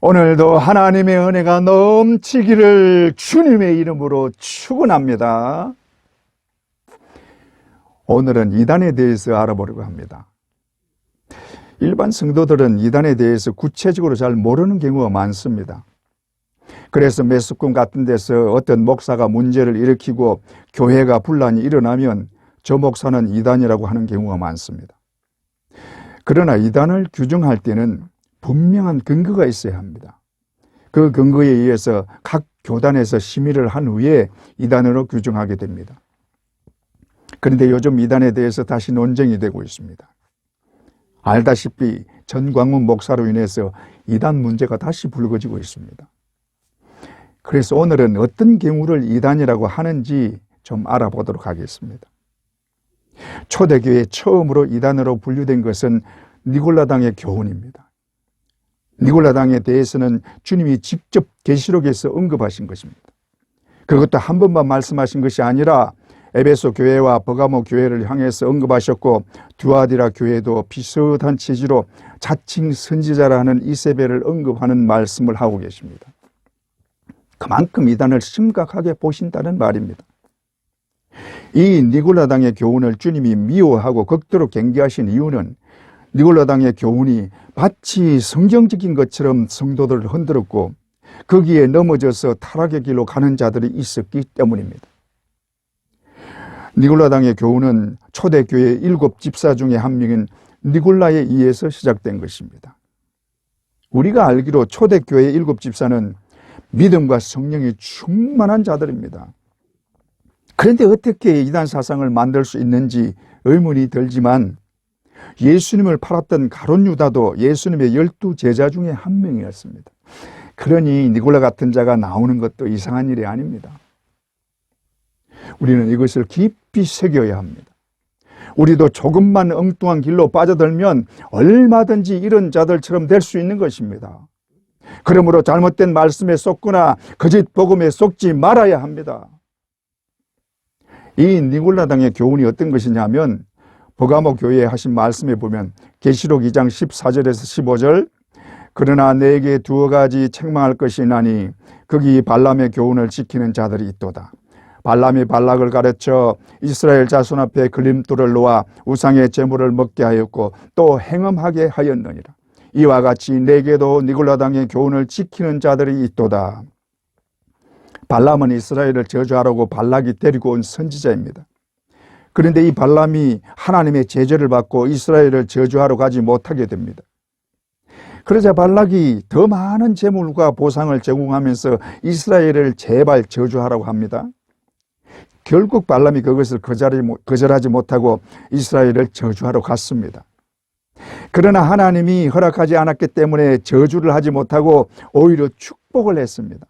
오늘도 하나님의 은혜가 넘치기를 주님의 이름으로 축원합니다. 오늘은 이단에 대해서 알아보려고 합니다. 일반 성도들은 이단에 대해서 구체적으로 잘 모르는 경우가 많습니다. 그래서 매스컴 같은 데서 어떤 목사가 문제를 일으키고 교회가 분란이 일어나면 저 목사는 이단이라고 하는 경우가 많습니다. 그러나 이단을 규정할 때는 분명한 근거가 있어야 합니다. 그 근거에 의해서 각 교단에서 심의를 한 후에 이단으로 규정하게 됩니다. 그런데 요즘 이단에 대해서 다시 논쟁이 되고 있습니다. 알다시피 전광훈 목사로 인해서 이단 문제가 다시 불거지고 있습니다. 그래서 오늘은 어떤 경우를 이단이라고 하는지 좀 알아보도록 하겠습니다. 초대교회 처음으로 이단으로 분류된 것은 니골라당의 교훈입니다. 니골라당에 대해서는 주님이 직접 계시록에서 언급하신 것입니다. 그것도 한 번만 말씀하신 것이 아니라 에베소 교회와 버가모 교회를 향해서 언급하셨고 두아디라 교회도 비슷한 취지로 자칭 선지자라는 이세벨을 언급하는 말씀을 하고 계십니다. 그만큼 이단을 심각하게 보신다는 말입니다. 이 니골라당의 교훈을 주님이 미워하고 극도로 경계하신 이유는 니골라당의 교훈이 마치 성경적인 것처럼 성도들을 흔들었고 거기에 넘어져서 타락의 길로 가는 자들이 있었기 때문입니다. 니골라당의 교훈은 초대교회 7 집사 중에 한 명인 니골라에 의해서 시작된 것입니다. 우리가 알기로 초대교회 7 집사는 믿음과 성령이 충만한 자들입니다. 그런데 어떻게 이단 사상을 만들 수 있는지 의문이 들지만 예수님을 팔았던 가룟 유다도 예수님의 12 제자 중에 한 명이었습니다. 그러니 니골라 같은 자가 나오는 것도 이상한 일이 아닙니다. 우리는 이것을 깊이 새겨야 합니다. 우리도 조금만 엉뚱한 길로 빠져들면 얼마든지 이런 자들처럼 될 수 있는 것입니다. 그러므로 잘못된 말씀에 속거나 거짓 복음에 속지 말아야 합니다. 이 니골라당의 교훈이 어떤 것이냐면 버가모 교회에 하신 말씀에 보면 계시록 2장 14절에서 15절 그러나 내게 2가지 책망할 것이 있나니 거기 발람의 교훈을 지키는 자들이 있도다. 발람이 발락을 가르쳐 이스라엘 자손 앞에 걸림돌을 놓아 우상의 제물을 먹게 하였고 또 행음하게 하였느니라. 이와 같이 내게도 니골라당의 교훈을 지키는 자들이 있도다. 발람은 이스라엘을 저주하라고 발락이 데리고 온 선지자입니다. 그런데 이 발람이 하나님의 제재를 받고 이스라엘을 저주하러 가지 못하게 됩니다. 그러자 발락이 더 많은 재물과 보상을 제공하면서 이스라엘을 제발 저주하라고 합니다. 결국 발람이 그것을 거절하지 못하고 이스라엘을 저주하러 갔습니다. 그러나 하나님이 허락하지 않았기 때문에 저주를 하지 못하고 오히려 축복을 했습니다.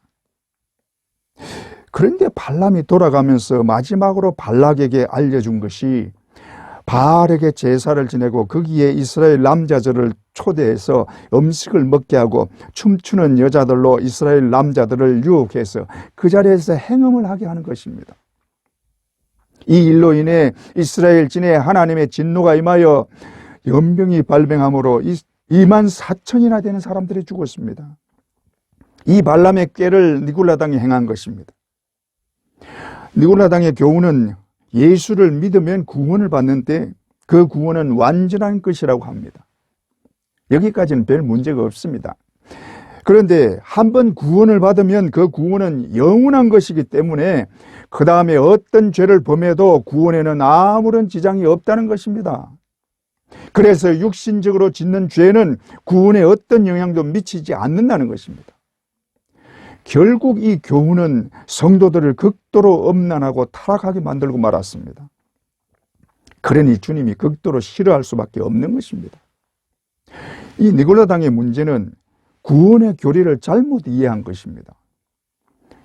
그런데 발람이 돌아가면서 마지막으로 발락에게 알려준 것이 바알에게 제사를 지내고 거기에 이스라엘 남자들을 초대해서 음식을 먹게 하고 춤추는 여자들로 이스라엘 남자들을 유혹해서 그 자리에서 행음을 하게 하는 것입니다. 이 일로 인해 이스라엘 진에 하나님의 진노가 임하여 연병이 발병함으로 24,000이나 되는 사람들이 죽었습니다. 이 발람의 꾀를 니골라당이 행한 것입니다. 니골라당의 교훈은 예수를 믿으면 구원을 받는데 그 구원은 완전한 것이라고 합니다. 여기까지는 별 문제가 없습니다. 그런데 한번 구원을 받으면 그 구원은 영원한 것이기 때문에 그 다음에 어떤 죄를 범해도 구원에는 아무런 지장이 없다는 것입니다. 그래서 육신적으로 짓는 죄는 구원에 어떤 영향도 미치지 않는다는 것입니다. 결국 이 교훈은 성도들을 극도로 엄난하고 타락하게 만들고 말았습니다. 그러니 주님이 극도로 싫어할 수밖에 없는 것입니다. 이 니골라당의 문제는 구원의 교리를 잘못 이해한 것입니다.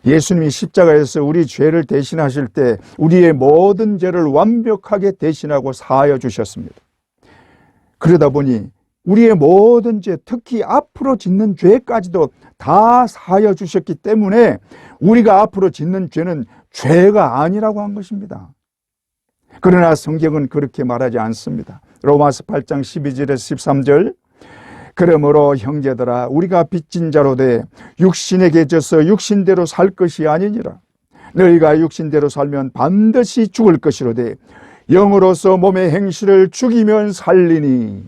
예수님이 십자가에서 우리 죄를 대신하실 때 우리의 모든 죄를 완벽하게 대신하고 사하여 주셨습니다. 그러다 보니 우리의 모든 죄, 특히 앞으로 짓는 죄까지도 다 사하여 주셨기 때문에 우리가 앞으로 짓는 죄는 죄가 아니라고 한 것입니다. 그러나 성경은 그렇게 말하지 않습니다. 로마서 8장 12절에서 13절 그러므로 형제들아 우리가 빚진 자로 돼 육신에게 져서 육신대로 살 것이 아니니라. 너희가 육신대로 살면 반드시 죽을 것이로되 영으로서 몸의 행실을 죽이면 살리니.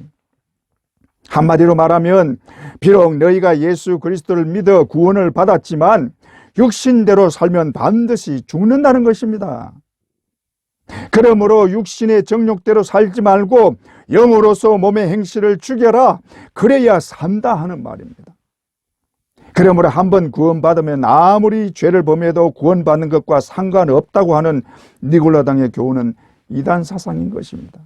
한마디로 말하면 비록 너희가 예수 그리스도를 믿어 구원을 받았지만 육신대로 살면 반드시 죽는다는 것입니다. 그러므로 육신의 정욕대로 살지 말고 영으로서 몸의 행실을 죽여라. 그래야 산다 하는 말입니다. 그러므로 한번 구원받으면 아무리 죄를 범해도 구원받는 것과 상관없다고 하는 니골라당의 교훈은 이단 사상인 것입니다.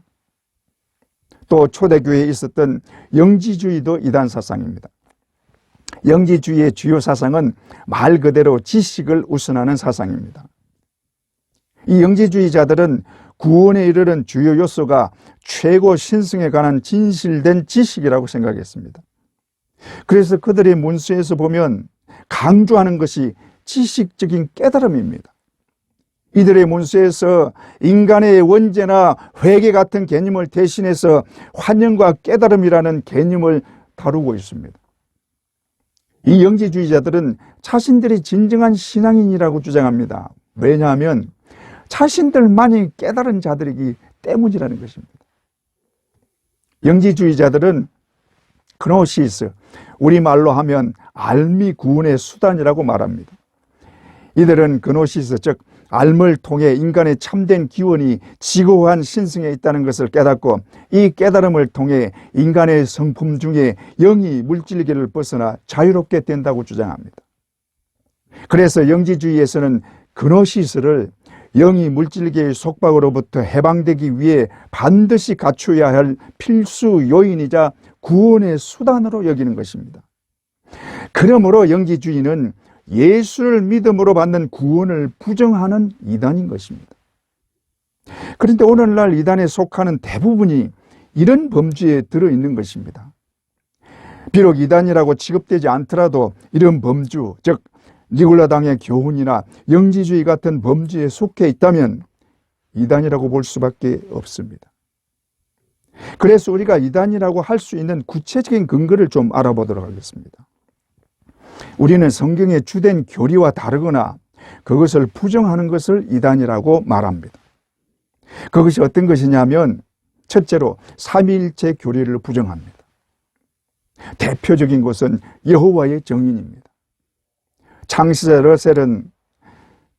또 초대교회에 있었던 영지주의도 이단 사상입니다. 영지주의의 주요 사상은 말 그대로 지식을 우선하는 사상입니다. 이 영지주의자들은 구원에 이르는 주요 요소가 최고 신성에 관한 진실된 지식이라고 생각했습니다. 그래서 그들의 문서에서 보면 강조하는 것이 지식적인 깨달음입니다. 이들의 문서에서 인간의 원죄나 회개 같은 개념을 대신해서 환영과 깨달음이라는 개념을 다루고 있습니다. 이 영지주의자들은 자신들이 진정한 신앙인이라고 주장합니다. 왜냐하면 자신들만이 깨달은 자들이기 때문이라는 것입니다. 영지주의자들은 그노시스, 우리말로 하면 알미 구원의 수단이라고 말합니다. 이들은 그노시스, 즉 알을 통해 인간의 참된 기원이 지고한 신성에 있다는 것을 깨닫고 이 깨달음을 통해 인간의 성품 중에 영이 물질계를 벗어나 자유롭게 된다고 주장합니다. 그래서 영지주의에서는 그노시스를 영이 물질계의 속박으로부터 해방되기 위해 반드시 갖춰야 할 필수 요인이자 구원의 수단으로 여기는 것입니다. 그러므로 영지주의는 예수를 믿음으로 받는 구원을 부정하는 이단인 것입니다. 그런데 오늘날 이단에 속하는 대부분이 이런 범주에 들어있는 것입니다. 비록 이단이라고 취급되지 않더라도 이런 범주, 즉 니골라당의 교훈이나 영지주의 같은 범주에 속해 있다면 이단이라고 볼 수밖에 없습니다. 그래서 우리가 이단이라고 할 수 있는 구체적인 근거를 좀 알아보도록 하겠습니다. 우리는 성경의 주된 교리와 다르거나 그것을 부정하는 것을 이단이라고 말합니다. 그것이 어떤 것이냐면 첫째로 삼위일체 교리를 부정합니다. 대표적인 것은 여호와의 정인입니다. 창시자 러셀은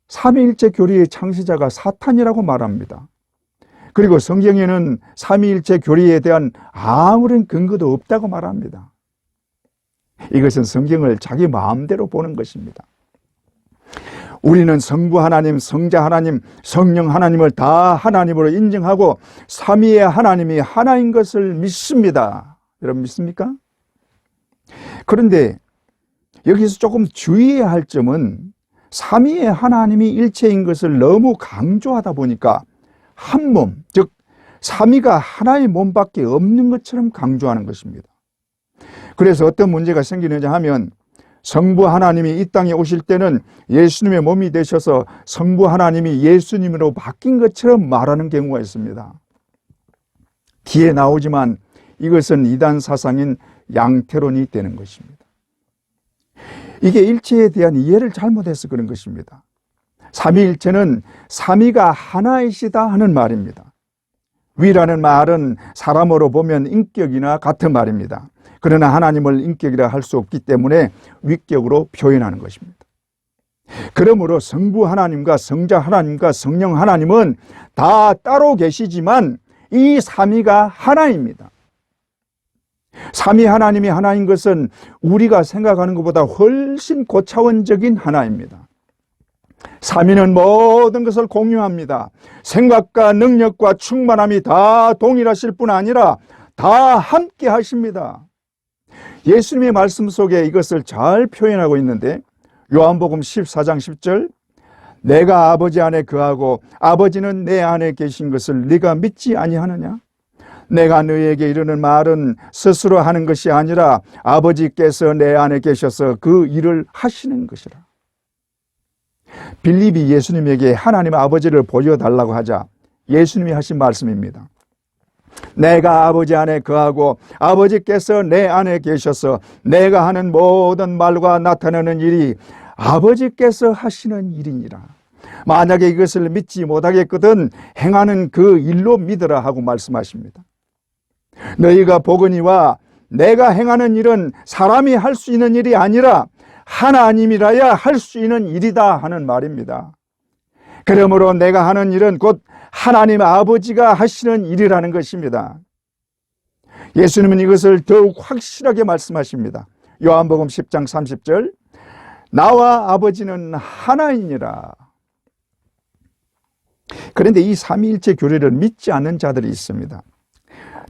삼위일체 교리의 창시자가 사탄이라고 말합니다. 그리고 성경에는 삼위일체 교리에 대한 아무런 근거도 없다고 말합니다. 이것은 성경을 자기 마음대로 보는 것입니다. 우리는 성부 하나님, 성자 하나님, 성령 하나님을 다 하나님으로 인정하고 삼위의 하나님이 하나인 것을 믿습니다. 여러분 믿습니까? 그런데 여기서 조금 주의해야 할 점은 삼위의 하나님이 일체인 것을 너무 강조하다 보니까 한 몸, 즉 삼위가 하나의 몸밖에 없는 것처럼 강조하는 것입니다. 그래서 어떤 문제가 생기느냐 하면 성부 하나님이 이 땅에 오실 때는 예수님의 몸이 되셔서 성부 하나님이 예수님으로 바뀐 것처럼 말하는 경우가 있습니다. 뒤에 나오지만 이것은 이단 사상인 양태론이 되는 것입니다. 이게 일체에 대한 이해를 잘못해서 그런 것입니다. 삼위일체는 삼위가 하나이시다 하는 말입니다. 위라는 말은 사람으로 보면 인격이나 같은 말입니다. 그러나 하나님을 인격이라 할 수 없기 때문에 위격으로 표현하는 것입니다. 그러므로 성부 하나님과 성자 하나님과 성령 하나님은 다 따로 계시지만 이 삼위가 하나입니다. 삼위 하나님이 하나인 것은 우리가 생각하는 것보다 훨씬 고차원적인 하나입니다. 삼위는 모든 것을 공유합니다. 생각과 능력과 충만함이 다 동일하실 뿐 아니라 다 함께 하십니다. 예수님의 말씀 속에 이것을 잘 표현하고 있는데 요한복음 14장 10절 내가 아버지 안에 거하고 아버지는 내 안에 계신 것을 네가 믿지 아니하느냐? 내가 너희에게 이르는 말은 스스로 하는 것이 아니라 아버지께서 내 안에 계셔서 그 일을 하시는 것이라. 빌립이 예수님에게 하나님 아버지를 보여달라고 하자 예수님이 하신 말씀입니다. 내가 아버지 안에 거하고 아버지께서 내 안에 계셔서 내가 하는 모든 말과 나타내는 일이 아버지께서 하시는 일이니라. 만약에 이것을 믿지 못하겠거든 행하는 그 일로 믿으라 하고 말씀하십니다. 너희가 보거니와 내가 행하는 일은 사람이 할 수 있는 일이 아니라 하나님이라야 할 수 있는 일이다 하는 말입니다. 그러므로 내가 하는 일은 곧 하나님 아버지가 하시는 일이라는 것입니다. 예수님은 이것을 더욱 확실하게 말씀하십니다. 요한복음 10장 30절, 나와 아버지는 하나이니라. 그런데 이 삼위일체 교리를 믿지 않는 자들이 있습니다.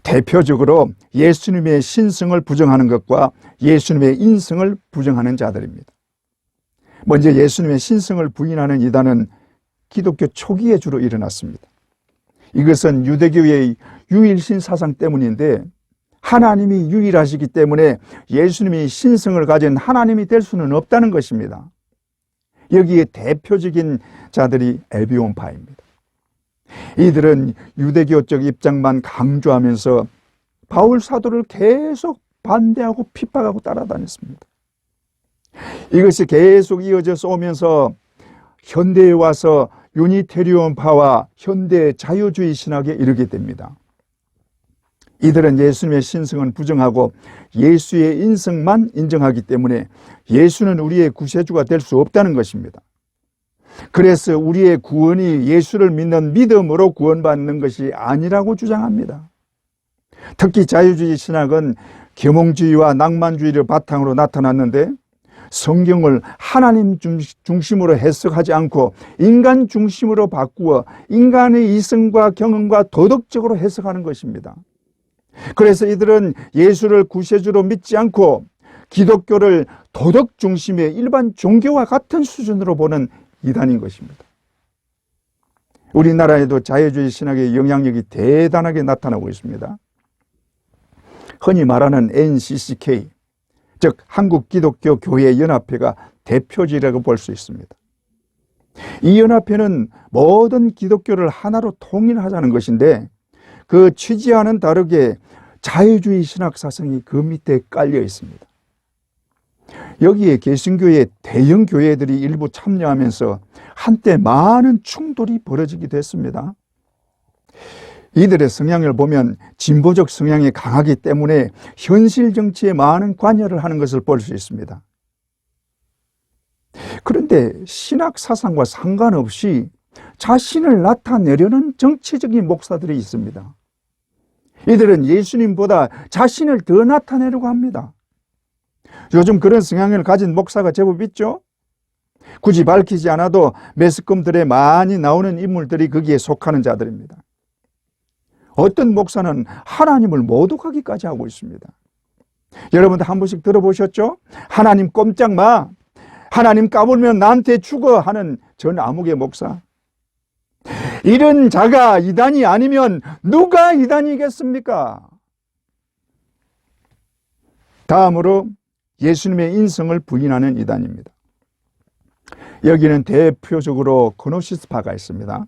대표적으로 예수님의 신성을 부정하는 것과 예수님의 인성을 부정하는 자들입니다. 먼저 예수님의 신성을 부인하는 이단은 기독교 초기에 주로 일어났습니다. 이것은 유대교의 유일신 사상 때문인데, 하나님이 유일하시기 때문에 예수님이 신성을 가진 하나님이 될 수는 없다는 것입니다. 여기에 대표적인 자들이 에비온파입니다. 이들은 유대교적 입장만 강조하면서 바울 사도를 계속 반대하고 핍박하고 따라다녔습니다. 이것이 계속 이어져서 오면서 현대에 와서 유니테리온파와 현대 자유주의 신학에 이르게 됩니다. 이들은 예수님의 신성은 부정하고 예수의 인성만 인정하기 때문에 예수는 우리의 구세주가 될 수 없다는 것입니다. 그래서 우리의 구원이 예수를 믿는 믿음으로 구원받는 것이 아니라고 주장합니다. 특히 자유주의 신학은 계몽주의와 낭만주의를 바탕으로 나타났는데, 성경을 하나님 중심으로 해석하지 않고 인간 중심으로 바꾸어 인간의 이성과 경험과 도덕적으로 해석하는 것입니다. 그래서 이들은 예수를 구세주로 믿지 않고 기독교를 도덕 중심의 일반 종교와 같은 수준으로 보는 이단인 것입니다. 우리나라에도 자유주의 신학의 영향력이 대단하게 나타나고 있습니다. 흔히 말하는 NCCK, 즉 한국기독교교회연합회가 대표지라고 볼 수 있습니다. 이 연합회는 모든 기독교를 하나로 통일하자는 것인데, 그 취지와는 다르게 자유주의 신학 사상이 그 밑에 깔려 있습니다. 여기에 개신교의 대형 교회들이 일부 참여하면서 한때 많은 충돌이 벌어지기도 했습니다. 이들의 성향을 보면 진보적 성향이 강하기 때문에 현실 정치에 많은 관여를 하는 것을 볼 수 있습니다. 그런데 신학 사상과 상관없이 자신을 나타내려는 정치적인 목사들이 있습니다. 이들은 예수님보다 자신을 더 나타내려고 합니다. 요즘 그런 성향을 가진 목사가 제법 있죠? 굳이 밝히지 않아도 매스컴들에 많이 나오는 인물들이 거기에 속하는 자들입니다. 어떤 목사는 하나님을 모독하기까지 하고 있습니다. 여러분들 한 번씩 들어보셨죠? 하나님 꼼짝 마, 하나님 까불면 나한테 죽어 하는 전 아무개 목사. 이런 자가 이단이 아니면 누가 이단이겠습니까? 다음으로 예수님의 인성을 부인하는 이단입니다. 여기는 대표적으로 그노시스파가 있습니다.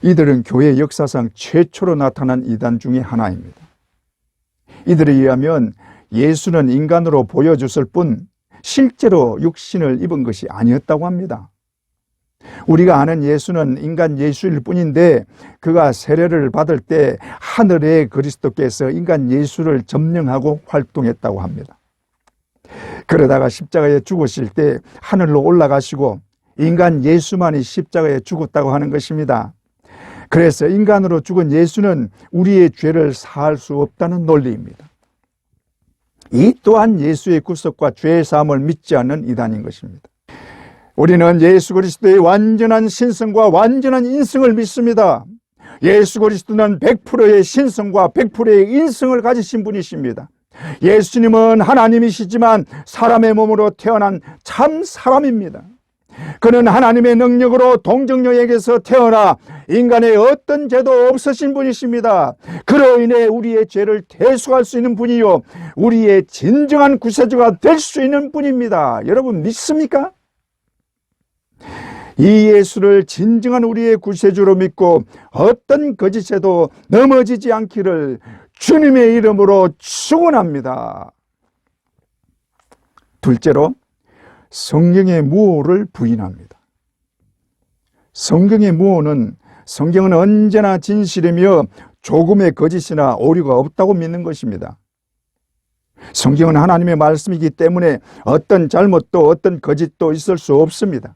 이들은 교회 역사상 최초로 나타난 이단 중에 하나입니다. 이들에 의하면 예수는 인간으로 보여줬을 뿐 실제로 육신을 입은 것이 아니었다고 합니다. 우리가 아는 예수는 인간 예수일 뿐인데, 그가 세례를 받을 때 하늘의 그리스도께서 인간 예수를 점령하고 활동했다고 합니다. 그러다가 십자가에 죽으실 때 하늘로 올라가시고 인간 예수만이 십자가에 죽었다고 하는 것입니다. 그래서 인간으로 죽은 예수는 우리의 죄를 사할 수 없다는 논리입니다. 이 또한 예수의 구속과 죄 사함을 믿지 않는 이단인 것입니다. 우리는 예수 그리스도의 완전한 신성과 완전한 인성을 믿습니다. 예수 그리스도는 100%의 신성과 100%의 인성을 가지신 분이십니다. 예수님은 하나님이시지만 사람의 몸으로 태어난 참 사람입니다. 그는 하나님의 능력으로 동정녀에게서 태어나 인간의 어떤 죄도 없으신 분이십니다. 그로 인해 우리의 죄를 대속할 수 있는 분이요, 우리의 진정한 구세주가 될 수 있는 분입니다. 여러분 믿습니까? 이 예수를 진정한 우리의 구세주로 믿고 어떤 거짓에도 넘어지지 않기를 주님의 이름으로 축원합니다. 둘째로, 성경의 무오를 부인합니다. 성경의 무오는 성경은 언제나 진실이며 조금의 거짓이나 오류가 없다고 믿는 것입니다. 성경은 하나님의 말씀이기 때문에 어떤 잘못도 어떤 거짓도 있을 수 없습니다.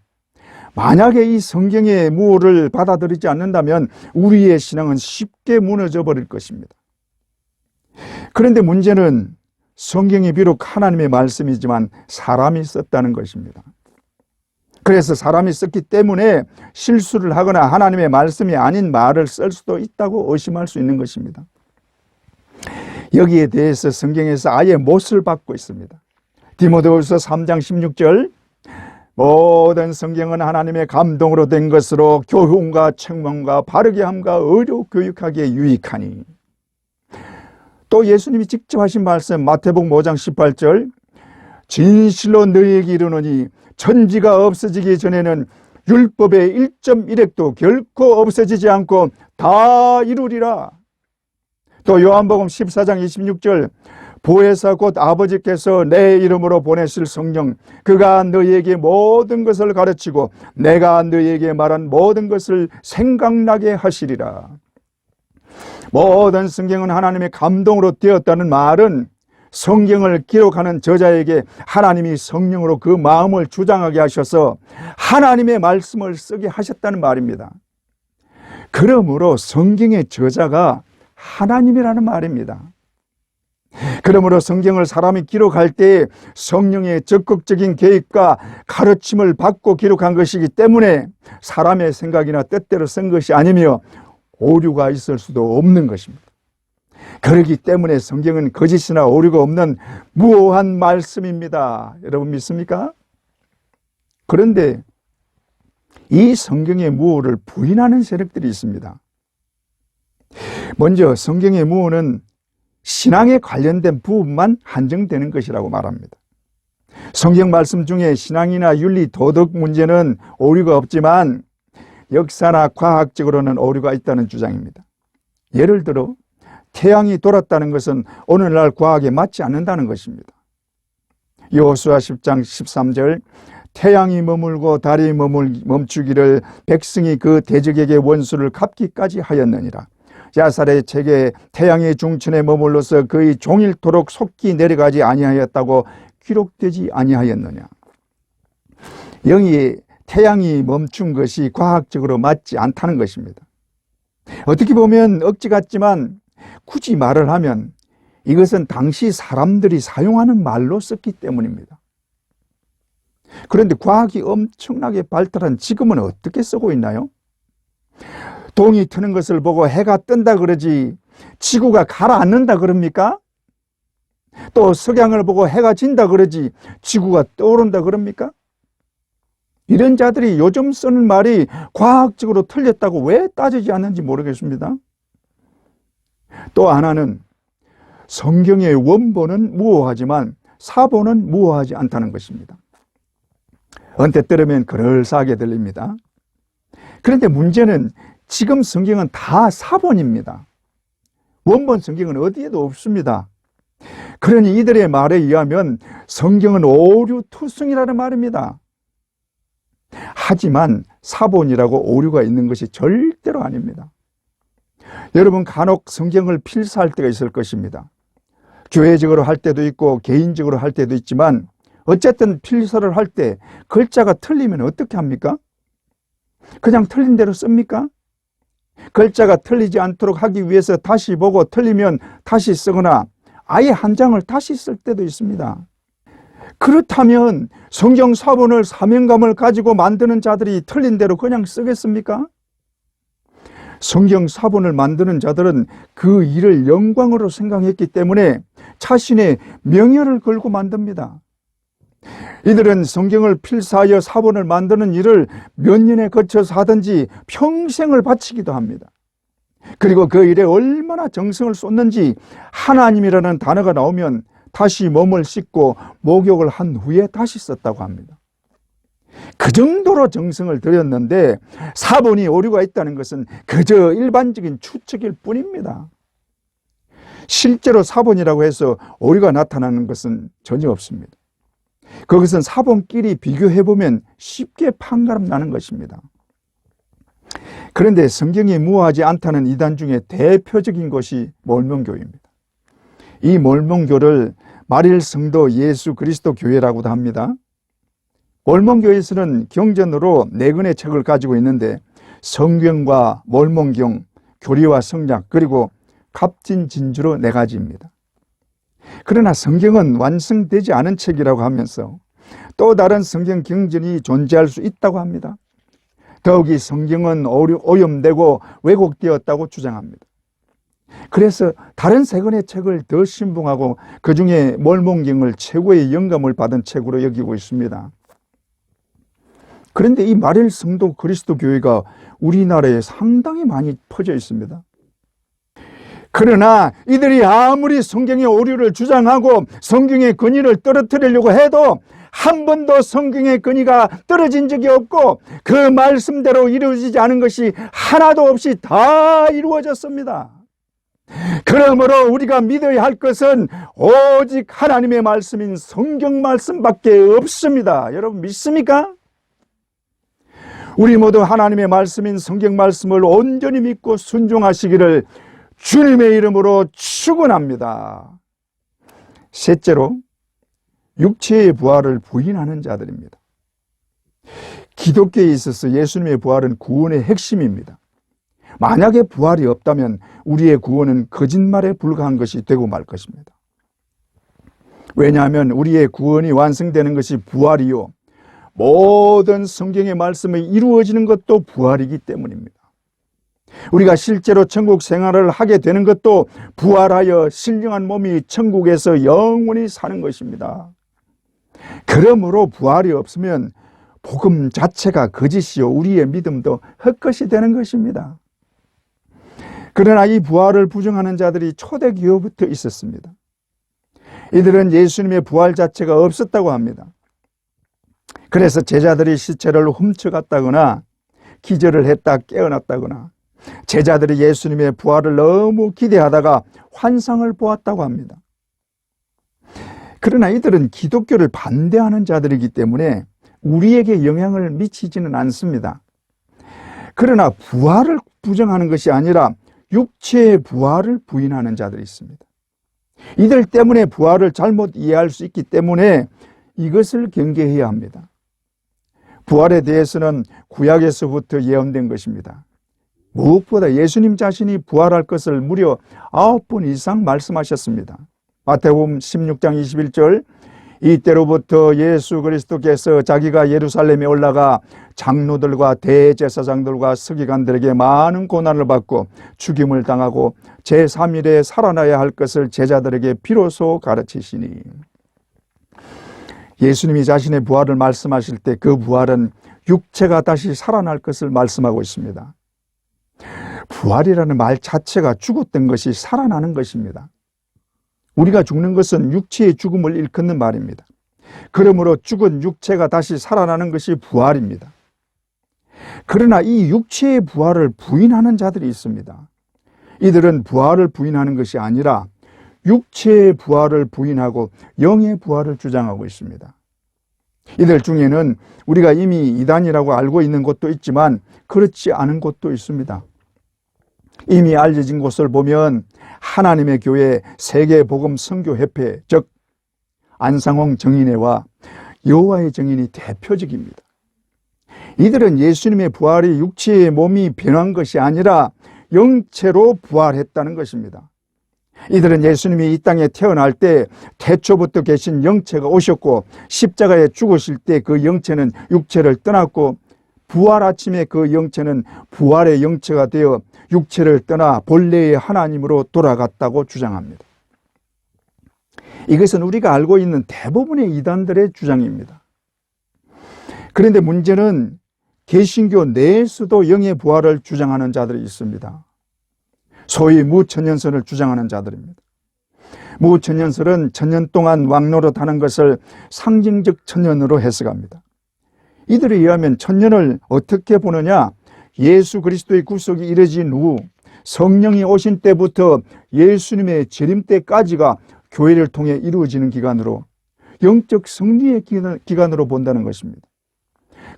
만약에 이 성경의 무오를 받아들이지 않는다면 우리의 신앙은 쉽게 무너져 버릴 것입니다. 그런데 문제는 성경이 비록 하나님의 말씀이지만 사람이 썼다는 것입니다. 그래서 사람이 썼기 때문에 실수를 하거나 하나님의 말씀이 아닌 말을 쓸 수도 있다고 의심할 수 있는 것입니다. 여기에 대해서 성경에서 아예 못을 받고 있습니다. 디모데후서 3장 16절, 모든 성경은 하나님의 감동으로 된 것으로 교훈과 책망과 바르게 함과 의로 교육하기에 유익하니. 또 예수님이 직접 하신 말씀 마태복음 5장 18절, 진실로 너희에게 이르노니 천지가 없어지기 전에는 율법의 1.1획도 결코 없어지지 않고 다 이루리라. 또 요한복음 14장 26절, 보혜사 곧 아버지께서 내 이름으로 보내실 성령, 그가 너희에게 모든 것을 가르치고 내가 너희에게 말한 모든 것을 생각나게 하시리라. 모든 성경은 하나님의 감동으로 되었다는 말은 성경을 기록하는 저자에게 하나님이 성령으로 그 마음을 주장하게 하셔서 하나님의 말씀을 쓰게 하셨다는 말입니다. 그러므로 성경의 저자가 하나님이라는 말입니다. 그러므로 성경을 사람이 기록할 때 성령의 적극적인 계획과 가르침을 받고 기록한 것이기 때문에 사람의 생각이나 뜻대로 쓴 것이 아니며 오류가 있을 수도 없는 것입니다. 그렇기 때문에 성경은 거짓이나 오류가 없는 무오한 말씀입니다. 여러분 믿습니까? 그런데 이 성경의 무오를 부인하는 세력들이 있습니다. 먼저 성경의 무오는 신앙에 관련된 부분만 한정되는 것이라고 말합니다. 성경 말씀 중에 신앙이나 윤리, 도덕 문제는 오류가 없지만 역사나 과학적으로는 오류가 있다는 주장입니다. 예를 들어 태양이 돌았다는 것은 오늘날 과학에 맞지 않는다는 것입니다. 여호수아 10장 13절, 태양이 머물고 달이 멈추기를 백성이 그 대적에게 원수를 갚기까지 하였느니라. 야살의 책에 태양의 중천에 머물러서 그의 종일토록 속기 내려가지 아니하였다고 기록되지 아니하였느냐. 여기에 태양이 멈춘 것이 과학적으로 맞지 않다는 것입니다. 어떻게 보면 억지 같지만 굳이 말을 하면 이것은 당시 사람들이 사용하는 말로 썼기 때문입니다. 그런데 과학이 엄청나게 발달한 지금은 어떻게 쓰고 있나요? 동이 트는 것을 보고 해가 뜬다 그러지 지구가 가라앉는다 그럽니까? 또 석양을 보고 해가 진다 그러지 지구가 떠오른다 그럽니까? 이런 자들이 요즘 쓰는 말이 과학적으로 틀렸다고 왜 따지지 않는지 모르겠습니다. 또 하나는 성경의 원본은 무오하지만 사본은 무오하지 않다는 것입니다. 언뜻 들으면 그럴싸하게 들립니다. 그런데 문제는 지금 성경은 다 사본입니다. 원본 성경은 어디에도 없습니다. 그러니 이들의 말에 의하면 성경은 오류투성이라는 말입니다. 하지만 사본이라고 오류가 있는 것이 절대로 아닙니다. 여러분 간혹 성경을 필사할 때가 있을 것입니다. 교회적으로 할 때도 있고 개인적으로 할 때도 있지만 어쨌든 필사를 할 때 글자가 틀리면 어떻게 합니까? 그냥 틀린 대로 씁니까? 글자가 틀리지 않도록 하기 위해서 다시 보고 틀리면 다시 쓰거나 아예 한 장을 다시 쓸 때도 있습니다. 그렇다면 성경 사본을 사명감을 가지고 만드는 자들이 틀린 대로 그냥 쓰겠습니까? 성경 사본을 만드는 자들은 그 일을 영광으로 생각했기 때문에 자신의 명예를 걸고 만듭니다. 이들은 성경을 필사하여 사본을 만드는 일을 몇 년에 거쳐서 하든지 평생을 바치기도 합니다. 그리고 그 일에 얼마나 정성을 쏟는지 하나님이라는 단어가 나오면 다시 몸을 씻고 목욕을 한 후에 다시 썼다고 합니다. 그 정도로 정성을 들였는데 사본이 오류가 있다는 것은 그저 일반적인 추측일 뿐입니다. 실제로 사본이라고 해서 오류가 나타나는 것은 전혀 없습니다. 그것은 사본끼리 비교해보면 쉽게 판가름 나는 것입니다. 그런데 성경이 무하지 않다는 이단 중에 대표적인 것이 몰몬교입니다. 이 몰몬교를 말일 성도 예수 그리스도 교회라고도 합니다. 몰몬교에서는 경전으로 4권의 책을 가지고 있는데 성경과 몰몬경, 교리와 성약, 그리고 갑진진주로 4가지입니다. 그러나 성경은 완성되지 않은 책이라고 하면서 또 다른 성경 경전이 존재할 수 있다고 합니다. 더욱이 성경은 오염되고 왜곡되었다고 주장합니다. 그래서 다른 3권의 책을 더 신봉하고 그 중에 몰몬경을 최고의 영감을 받은 책으로 여기고 있습니다. 그런데 이 말일 성도 그리스도 교회가 우리나라에 상당히 많이 퍼져 있습니다. 그러나 이들이 아무리 성경의 오류를 주장하고 성경의 근위를 떨어뜨리려고 해도 한 번도 성경의 근위가 떨어진 적이 없고 그 말씀대로 이루어지지 않은 것이 하나도 없이 다 이루어졌습니다. 그러므로 우리가 믿어야 할 것은 오직 하나님의 말씀인 성경 말씀밖에 없습니다. 여러분 믿습니까? 우리 모두 하나님의 말씀인 성경 말씀을 온전히 믿고 순종하시기를 주님의 이름으로 축원합니다. 셋째로 육체의 부활을 부인하는 자들입니다. 기독교에 있어서 예수님의 부활은 구원의 핵심입니다. 만약에 부활이 없다면 우리의 구원은 거짓말에 불과한 것이 되고 말 것입니다. 왜냐하면 우리의 구원이 완성되는 것이 부활이요, 모든 성경의 말씀이 이루어지는 것도 부활이기 때문입니다. 우리가 실제로 천국 생활을 하게 되는 것도 부활하여 신령한 몸이 천국에서 영원히 사는 것입니다. 그러므로 부활이 없으면 복음 자체가 거짓이요 우리의 믿음도 헛것이 되는 것입니다. 그러나 이 부활을 부정하는 자들이 초대기후부터 있었습니다. 이들은 예수님의 부활 자체가 없었다고 합니다. 그래서 제자들이 시체를 훔쳐갔다거나 기절을 했다 깨어났다거나 제자들이 예수님의 부활을 너무 기대하다가 환상을 보았다고 합니다. 그러나 이들은 기독교를 반대하는 자들이기 때문에 우리에게 영향을 미치지는 않습니다. 그러나 부활을 부정하는 것이 아니라 육체의 부활을 부인하는 자들이 있습니다. 이들 때문에 부활을 잘못 이해할 수 있기 때문에 이것을 경계해야 합니다. 부활에 대해서는 구약에서부터 예언된 것입니다. 무엇보다 예수님 자신이 부활할 것을 무려 9번 이상 말씀하셨습니다. 마태복음 16장 21절, 이때로부터 예수 그리스도께서 자기가 예루살렘에 올라가 장로들과 대제사장들과 서기관들에게 많은 고난을 받고 죽임을 당하고 제3일에 살아나야 할 것을 제자들에게 비로소 가르치시니, 예수님이 자신의 부활을 말씀하실 때 그 부활은 육체가 다시 살아날 것을 말씀하고 있습니다. 부활이라는 말 자체가 죽었던 것이 살아나는 것입니다. 우리가 죽는 것은 육체의 죽음을 일컫는 말입니다. 그러므로 죽은 육체가 다시 살아나는 것이 부활입니다. 그러나 이 육체의 부활을 부인하는 자들이 있습니다. 이들은 부활을 부인하는 것이 아니라 육체의 부활을 부인하고 영의 부활을 주장하고 있습니다. 이들 중에는 우리가 이미 이단이라고 알고 있는 곳도 있지만 그렇지 않은 곳도 있습니다. 이미 알려진 곳을 보면 하나님의 교회 세계복음선교협회, 즉 안상홍 정인회와 여호와의 정인이 대표적입니다. 이들은 예수님의 부활이 육체의 몸이 변한 것이 아니라 영체로 부활했다는 것입니다. 이들은 예수님이 이 땅에 태어날 때 태초부터 계신 영체가 오셨고 십자가에 죽으실 때 그 영체는 육체를 떠났고 부활 아침에 그 영체는 부활의 영체가 되어 육체를 떠나 본래의 하나님으로 돌아갔다고 주장합니다. 이것은 우리가 알고 있는 대부분의 이단들의 주장입니다. 그런데 문제는 개신교 내에서도 영의 부활을 주장하는 자들이 있습니다. 소위 무천년설을 주장하는 자들입니다. 무천년설은 천년 동안 왕노릇하는 것을 상징적 천년으로 해석합니다. 이들에 의하면 천년을 어떻게 보느냐? 예수 그리스도의 구속이 이뤄진 후 성령이 오신 때부터 예수님의 재림 때까지가 교회를 통해 이루어지는 기간으로, 영적 승리의 기간으로 본다는 것입니다.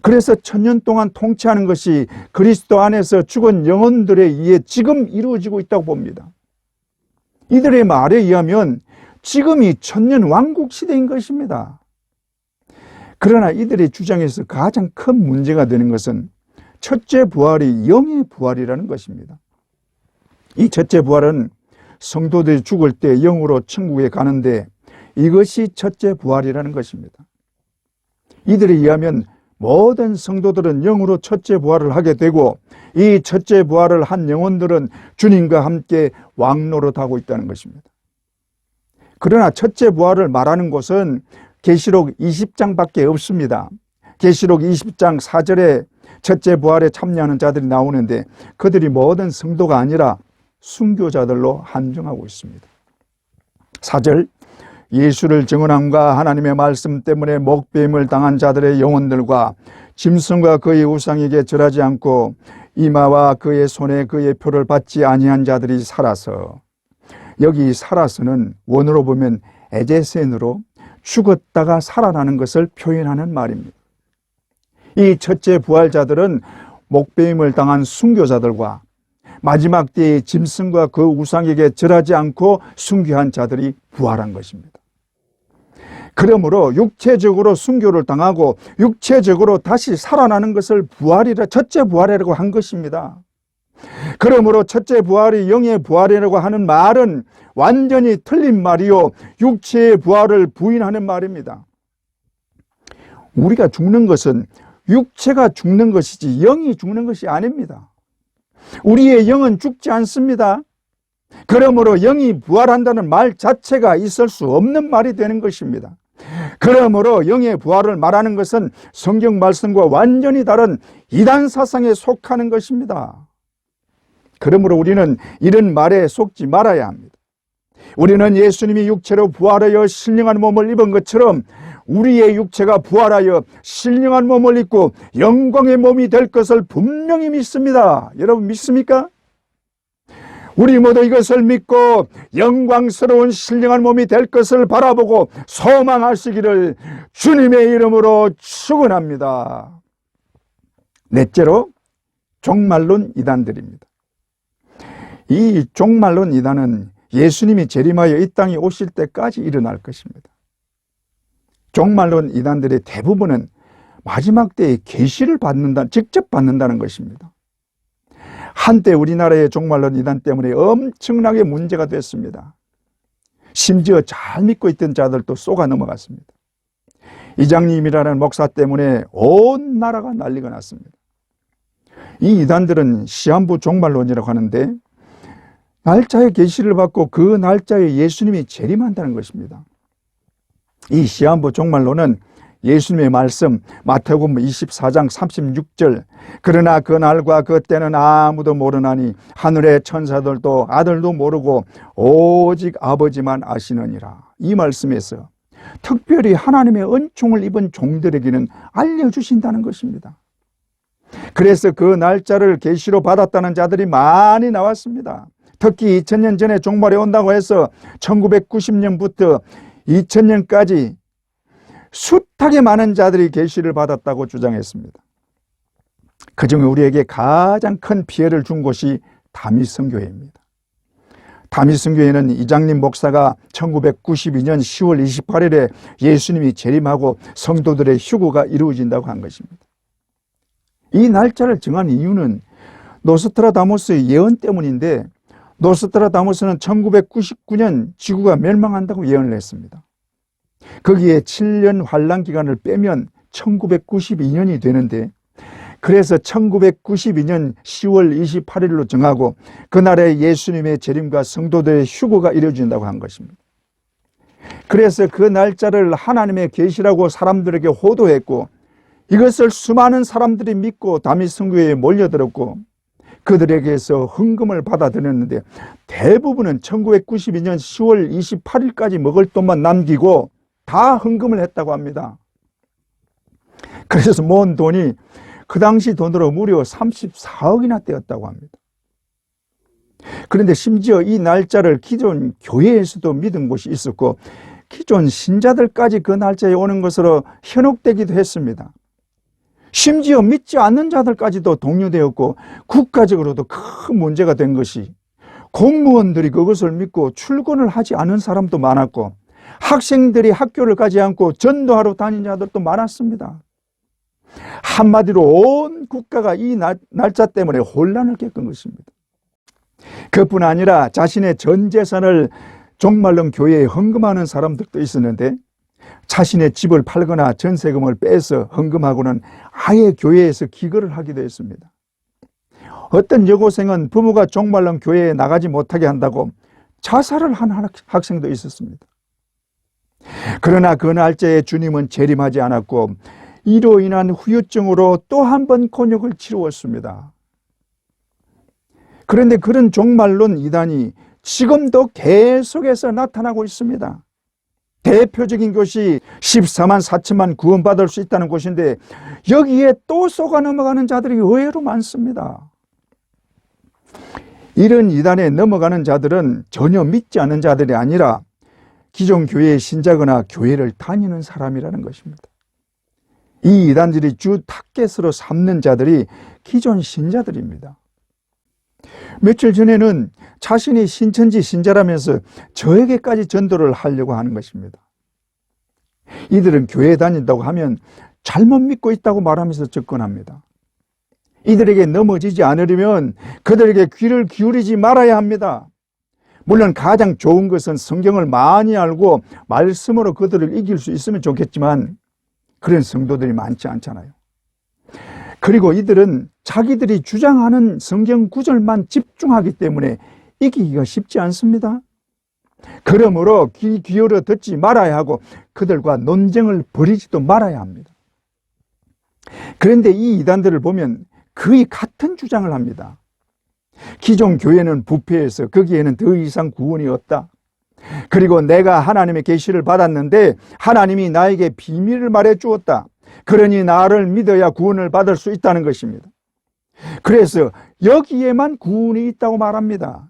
그래서 천년 동안 통치하는 것이 그리스도 안에서 죽은 영혼들에 의해 지금 이루어지고 있다고 봅니다. 이들의 말에 의하면 지금이 천년 왕국 시대인 것입니다. 그러나 이들의 주장에서 가장 큰 문제가 되는 것은 첫째 부활이 영의 부활이라는 것입니다. 이 첫째 부활은 성도들이 죽을 때 영으로 천국에 가는데 이것이 첫째 부활이라는 것입니다. 이들에 의하면 모든 성도들은 영으로 첫째 부활을 하게 되고 이 첫째 부활을 한 영혼들은 주님과 함께 왕노릇하고 있다는 것입니다. 그러나 첫째 부활을 말하는 곳은 계시록 20장밖에 없습니다. 계시록 20장 4절에 첫째 부활에 참여하는 자들이 나오는데 그들이 모든 성도가 아니라 순교자들로 한정하고 있습니다. 4절, 예수를 증언함과 하나님의 말씀 때문에 목배임을 당한 자들의 영혼들과 짐승과 그의 우상에게 절하지 않고 이마와 그의 손에 그의 표를 받지 아니한 자들이 살아서, 여기 살아서는 원어로 보면 에제센으로 죽었다가 살아나는 것을 표현하는 말입니다. 이 첫째 부활자들은 목배임을 당한 순교자들과 마지막 때의 짐승과 그 우상에게 절하지 않고 순교한 자들이 부활한 것입니다. 그러므로 육체적으로 순교를 당하고 육체적으로 다시 살아나는 것을 부활이라, 첫째 부활이라고 한 것입니다. 그러므로 첫째 부활이 영의 부활이라고 하는 말은 완전히 틀린 말이요, 육체의 부활을 부인하는 말입니다. 우리가 죽는 것은 육체가 죽는 것이지 영이 죽는 것이 아닙니다. 우리의 영은 죽지 않습니다. 그러므로 영이 부활한다는 말 자체가 있을 수 없는 말이 되는 것입니다. 그러므로 영의 부활을 말하는 것은 성경 말씀과 완전히 다른 이단 사상에 속하는 것입니다. 그러므로 우리는 이런 말에 속지 말아야 합니다. 우리는 예수님이 육체로 부활하여 신령한 몸을 입은 것처럼 우리의 육체가 부활하여 신령한 몸을 입고 영광의 몸이 될 것을 분명히 믿습니다. 여러분 믿습니까? 우리 모두 이것을 믿고 영광스러운 신령한 몸이 될 것을 바라보고 소망하시기를 주님의 이름으로 축원합니다. 넷째로 종말론 이단들입니다. 이 종말론 이단은 예수님이 재림하여 이 땅에 오실 때까지 일어날 것입니다. 종말론 이단들의 대부분은 마지막 때에 계시를 직접 받는다는 것입니다. 한때 우리나라의 종말론 이단 때문에 엄청나게 문제가 됐습니다. 심지어 잘 믿고 있던 자들도 쏘가 넘어갔습니다. 이장님이라는 목사 때문에 온 나라가 난리가 났습니다. 이 이단들은 시한부 종말론이라고 하는데 날짜의 계시를 받고 그 날짜에 예수님이 재림한다는 것입니다. 이 시한부 종말론은 예수님의 말씀 마태복음 24장 36절, 그러나 그 날과 그 때는 아무도 모르나니 하늘의 천사들도 아들도 모르고 오직 아버지만 아시느니라. 이 말씀에서 특별히 하나님의 은총을 입은 종들에게는 알려주신다는 것입니다. 그래서 그 날짜를 계시로 받았다는 자들이 많이 나왔습니다. 특히 2000년 전에 종말이 온다고 해서 1990년부터 2000년까지 숱하게 많은 자들이 계시를 받았다고 주장했습니다. 그중에 우리에게 가장 큰 피해를 준 곳이 다미성교회입니다. 다미성교회는 이장님 목사가 1992년 10월 28일에 예수님이 재림하고 성도들의 휴거가 이루어진다고 한 것입니다. 이 날짜를 정한 이유는 노스트라다무스의 예언 때문인데, 노스트라다무스는 1999년 지구가 멸망한다고 예언을 했습니다. 거기에 7년 환란 기간을 빼면 1992년이 되는데, 그래서 1992년 10월 28일로 정하고 그날에 예수님의 재림과 성도들의 휴거가 이루어진다고 한 것입니다. 그래서 그 날짜를 하나님의 계시라고 사람들에게 호도했고, 이것을 수많은 사람들이 믿고 다미성교회에 몰려들었고 그들에게서 헌금을 받아들였는데, 대부분은 1992년 10월 28일까지 먹을 돈만 남기고 다 헌금을 했다고 합니다. 그래서 모은 돈이 그 당시 돈으로 무려 34억이나 되었다고 합니다. 그런데 심지어 이 날짜를 기존 교회에서도 믿은 곳이 있었고 기존 신자들까지 그 날짜에 오는 것으로 현혹되기도 했습니다. 심지어 믿지 않는 자들까지도 동요되었고 국가적으로도 큰 문제가 된 것이 공무원들이 그것을 믿고 출근을 하지 않은 사람도 많았고 학생들이 학교를 가지 않고 전도하러 다닌 자들도 많았습니다. 한마디로 온 국가가 이 날짜 때문에 혼란을 겪은 것입니다. 그뿐 아니라 자신의 전 재산을 종말론 교회에 헌금하는 사람들도 있었는데 자신의 집을 팔거나 전세금을 빼서 헌금하고는 아예 교회에서 기거를 하기도 했습니다. 어떤 여고생은 부모가 종말론 교회에 나가지 못하게 한다고 자살을 한 학생도 있었습니다. 그러나 그 날짜에 주님은 재림하지 않았고 이로 인한 후유증으로 또 한 번 곤욕을 치루었습니다. 그런데 그런 종말론 이단이 지금도 계속해서 나타나고 있습니다. 대표적인 것이 14만 4천만 구원받을 수 있다는 것인데 여기에 또 속아 넘어가는 자들이 의외로 많습니다. 이런 이단에 넘어가는 자들은 전혀 믿지 않는 자들이 아니라 기존 교회의 신자거나 교회를 다니는 사람이라는 것입니다. 이 이단들이 주 타겟으로 삼는 자들이 기존 신자들입니다. 며칠 전에는 자신이 신천지 신자라면서 저에게까지 전도를 하려고 하는 것입니다. 이들은 교회에 다닌다고 하면 잘못 믿고 있다고 말하면서 접근합니다. 이들에게 넘어지지 않으려면 그들에게 귀를 기울이지 말아야 합니다. 물론 가장 좋은 것은 성경을 많이 알고 말씀으로 그들을 이길 수 있으면 좋겠지만 그런 성도들이 많지 않잖아요. 그리고 이들은 자기들이 주장하는 성경 구절만 집중하기 때문에 이기기가 쉽지 않습니다. 그러므로 귀 기울여 듣지 말아야 하고 그들과 논쟁을 벌이지도 말아야 합니다. 그런데 이 이단들을 보면 거의 같은 주장을 합니다. 기존 교회는 부패해서 거기에는 더 이상 구원이 없다. 그리고 내가 하나님의 계시를 받았는데 하나님이 나에게 비밀을 말해 주었다. 그러니 나를 믿어야 구원을 받을 수 있다는 것입니다. 그래서 여기에만 구원이 있다고 말합니다.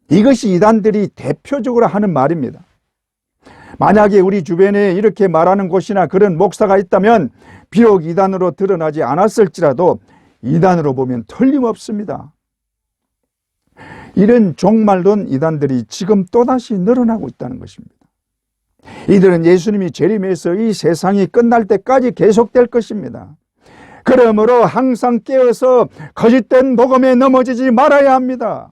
이것이 이단들이 대표적으로 하는 말입니다. 만약에 우리 주변에 이렇게 말하는 곳이나 그런 목사가 있다면 비록 이단으로 드러나지 않았을지라도 이단으로 보면 틀림없습니다. 이런 종말론 이단들이 지금 또다시 늘어나고 있다는 것입니다. 이들은 예수님이 재림해서 이 세상이 끝날 때까지 계속될 것입니다. 그러므로 항상 깨어서 거짓된 복음에 넘어지지 말아야 합니다.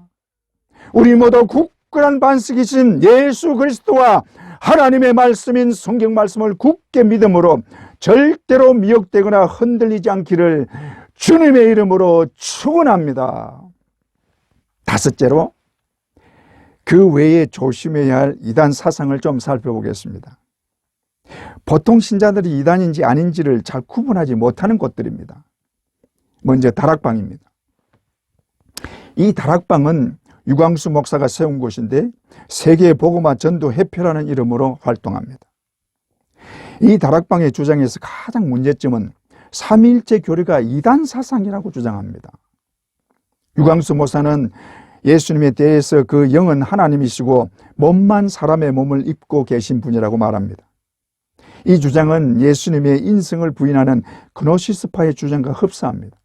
우리 모두 굳건한 반석이신 예수 그리스도와 하나님의 말씀인 성경 말씀을 굳게 믿음으로 절대로 미혹되거나 흔들리지 않기를 주님의 이름으로 축원합니다. 다섯째로 그 외에 조심해야 할 이단 사상을 좀 살펴보겠습니다. 보통 신자들이 이단인지 아닌지를 잘 구분하지 못하는 곳들입니다. 먼저 다락방입니다. 이 다락방은 유광수 목사가 세운 곳인데 세계 복음화 전도 협회라는 이름으로 활동합니다. 이 다락방의 주장에서 가장 문제점은 삼위일체 교리가 이단 사상이라고 주장합니다. 유광수 목사는 예수님에 대해서 그 영은 하나님이시고 몸만 사람의 몸을 입고 계신 분이라고 말합니다. 이 주장은 예수님의 인성을 부인하는 그노시스파의 주장과 흡사합니다.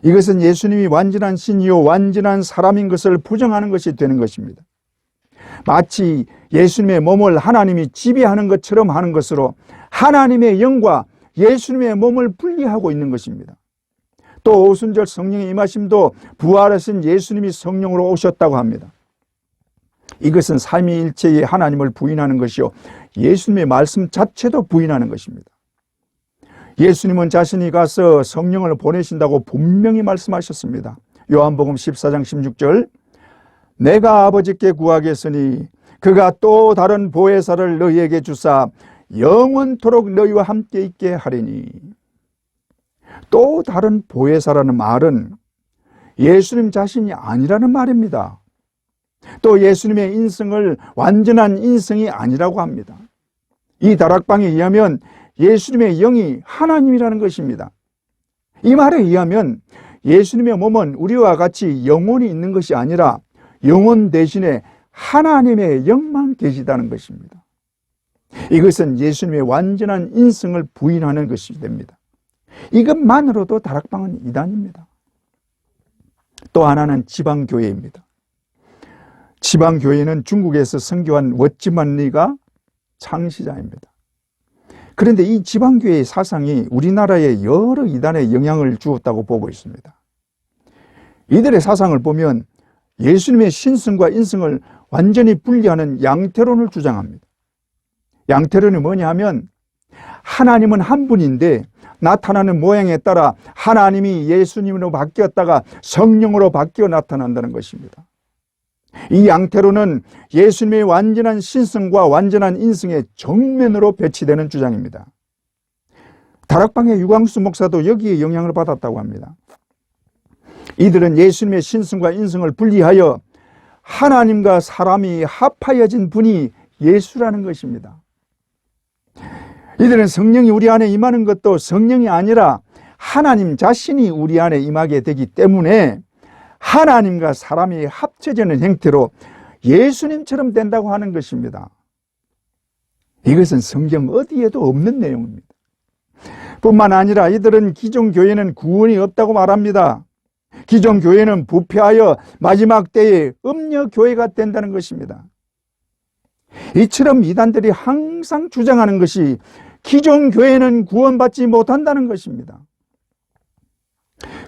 이것은 예수님이 완전한 신이요 완전한 사람인 것을 부정하는 것이 되는 것입니다. 마치 예수님의 몸을 하나님이 지배하는 것처럼 하는 것으로 하나님의 영과 예수님의 몸을 분리하고 있는 것입니다. 또 오순절 성령의 임하심도 부활하신 예수님이 성령으로 오셨다고 합니다. 이것은 삼위일체의 하나님을 부인하는 것이요 예수님의 말씀 자체도 부인하는 것입니다. 예수님은 자신이 가서 성령을 보내신다고 분명히 말씀하셨습니다. 요한복음 14장 16절 내가 아버지께 구하겠으니 그가 또 다른 보혜사를 너희에게 주사 영원토록 너희와 함께 있게 하리니. 또 다른 보혜사라는 말은 예수님 자신이 아니라는 말입니다. 또 예수님의 인성을 완전한 인성이 아니라고 합니다. 이 다락방에 의하면 예수님의 영이 하나님이라는 것입니다. 이 말에 의하면 예수님의 몸은 우리와 같이 영혼이 있는 것이 아니라 영혼 대신에 하나님의 영만 계시다는 것입니다. 이것은 예수님의 완전한 인성을 부인하는 것이 됩니다. 이것만으로도 다락방은 이단입니다. 또 하나는 지방교회입니다. 지방교회는 중국에서 선교한 워찌만리가 창시자입니다. 그런데 이 지방교회의 사상이 우리나라에 여러 이단에 영향을 주었다고 보고 있습니다. 이들의 사상을 보면 예수님의 신성과 인성을 완전히 분리하는 양태론을 주장합니다. 양태론이 뭐냐 하면 하나님은 한 분인데 나타나는 모양에 따라 하나님이 예수님으로 바뀌었다가 성령으로 바뀌어 나타난다는 것입니다. 이 양태론은 예수님의 완전한 신성과 완전한 인성의 정면으로 배치되는 주장입니다. 다락방의 유광수 목사도 여기에 영향을 받았다고 합니다. 이들은 예수님의 신성과 인성을 분리하여 하나님과 사람이 합하여진 분이 예수라는 것입니다. 이들은 성령이 우리 안에 임하는 것도 성령이 아니라 하나님 자신이 우리 안에 임하게 되기 때문에 하나님과 사람이 합쳐지는 형태로 예수님처럼 된다고 하는 것입니다. 이것은 성경 어디에도 없는 내용입니다. 뿐만 아니라 이들은 기존 교회는 구원이 없다고 말합니다. 기존 교회는 부패하여 마지막 때에 음녀 교회가 된다는 것입니다. 이처럼 이단들이 항상 주장하는 것이 기존 교회는 구원받지 못한다는 것입니다.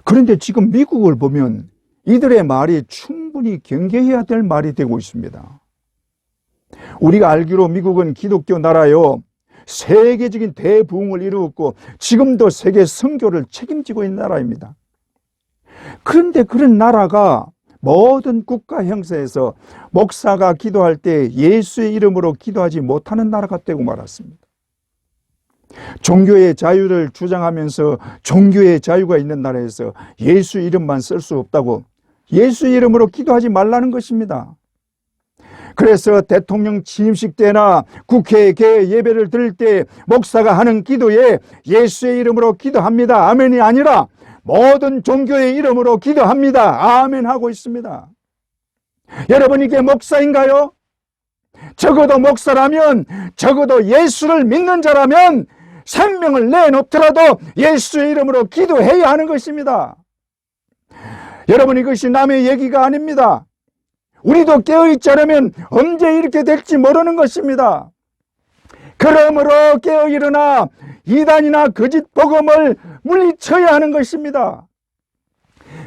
그런데 지금 미국을 보면 이들의 말이 충분히 경계해야 될 말이 되고 있습니다. 우리가 알기로 미국은 기독교 나라요, 세계적인 대부흥을 이루었고 지금도 세계 선교를 책임지고 있는 나라입니다. 그런데 그런 나라가 모든 국가 형사에서 목사가 기도할 때 예수의 이름으로 기도하지 못하는 나라가 되고 말았습니다. 종교의 자유를 주장하면서 종교의 자유가 있는 나라에서 예수 이름만 쓸 수 없다고 예수 이름으로 기도하지 말라는 것입니다. 그래서 대통령 취임식 때나 국회 개 예배를 드릴 때 목사가 하는 기도에 예수의 이름으로 기도합니다. 아멘이 아니라 모든 종교의 이름으로 기도합니다. 아멘 하고 있습니다. 여러분, 이게 목사인가요? 적어도 목사라면, 적어도 예수를 믿는 자라면 생명을 내놓더라도 예수의 이름으로 기도해야 하는 것입니다. 여러분, 이것이 남의 얘기가 아닙니다. 우리도 깨어있지 않으면 언제 이렇게 될지 모르는 것입니다. 그러므로 깨어일어나 이단이나 거짓 복음을 물리쳐야 하는 것입니다.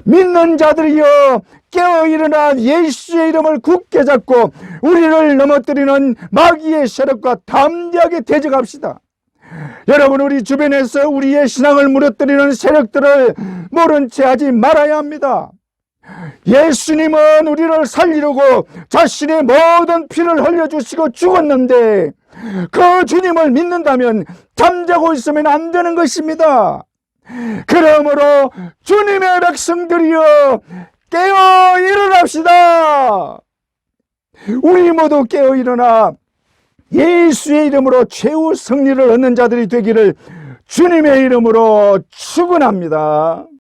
믿는 자들이여 깨어일어나 예수의 이름을 굳게 잡고 우리를 넘어뜨리는 마귀의 세력과 담대하게 대적합시다. 여러분, 우리 주변에서 우리의 신앙을 무너뜨리는 세력들을 모른 채 하지 말아야 합니다. 예수님은 우리를 살리려고 자신의 모든 피를 흘려주시고 죽었는데 그 주님을 믿는다면 잠자고 있으면 안 되는 것입니다. 그러므로 주님의 백성들이여 깨어 일어납시다. 우리 모두 깨어 일어나 예수의 이름으로 최후 승리를 얻는 자들이 되기를 주님의 이름으로 축원합니다.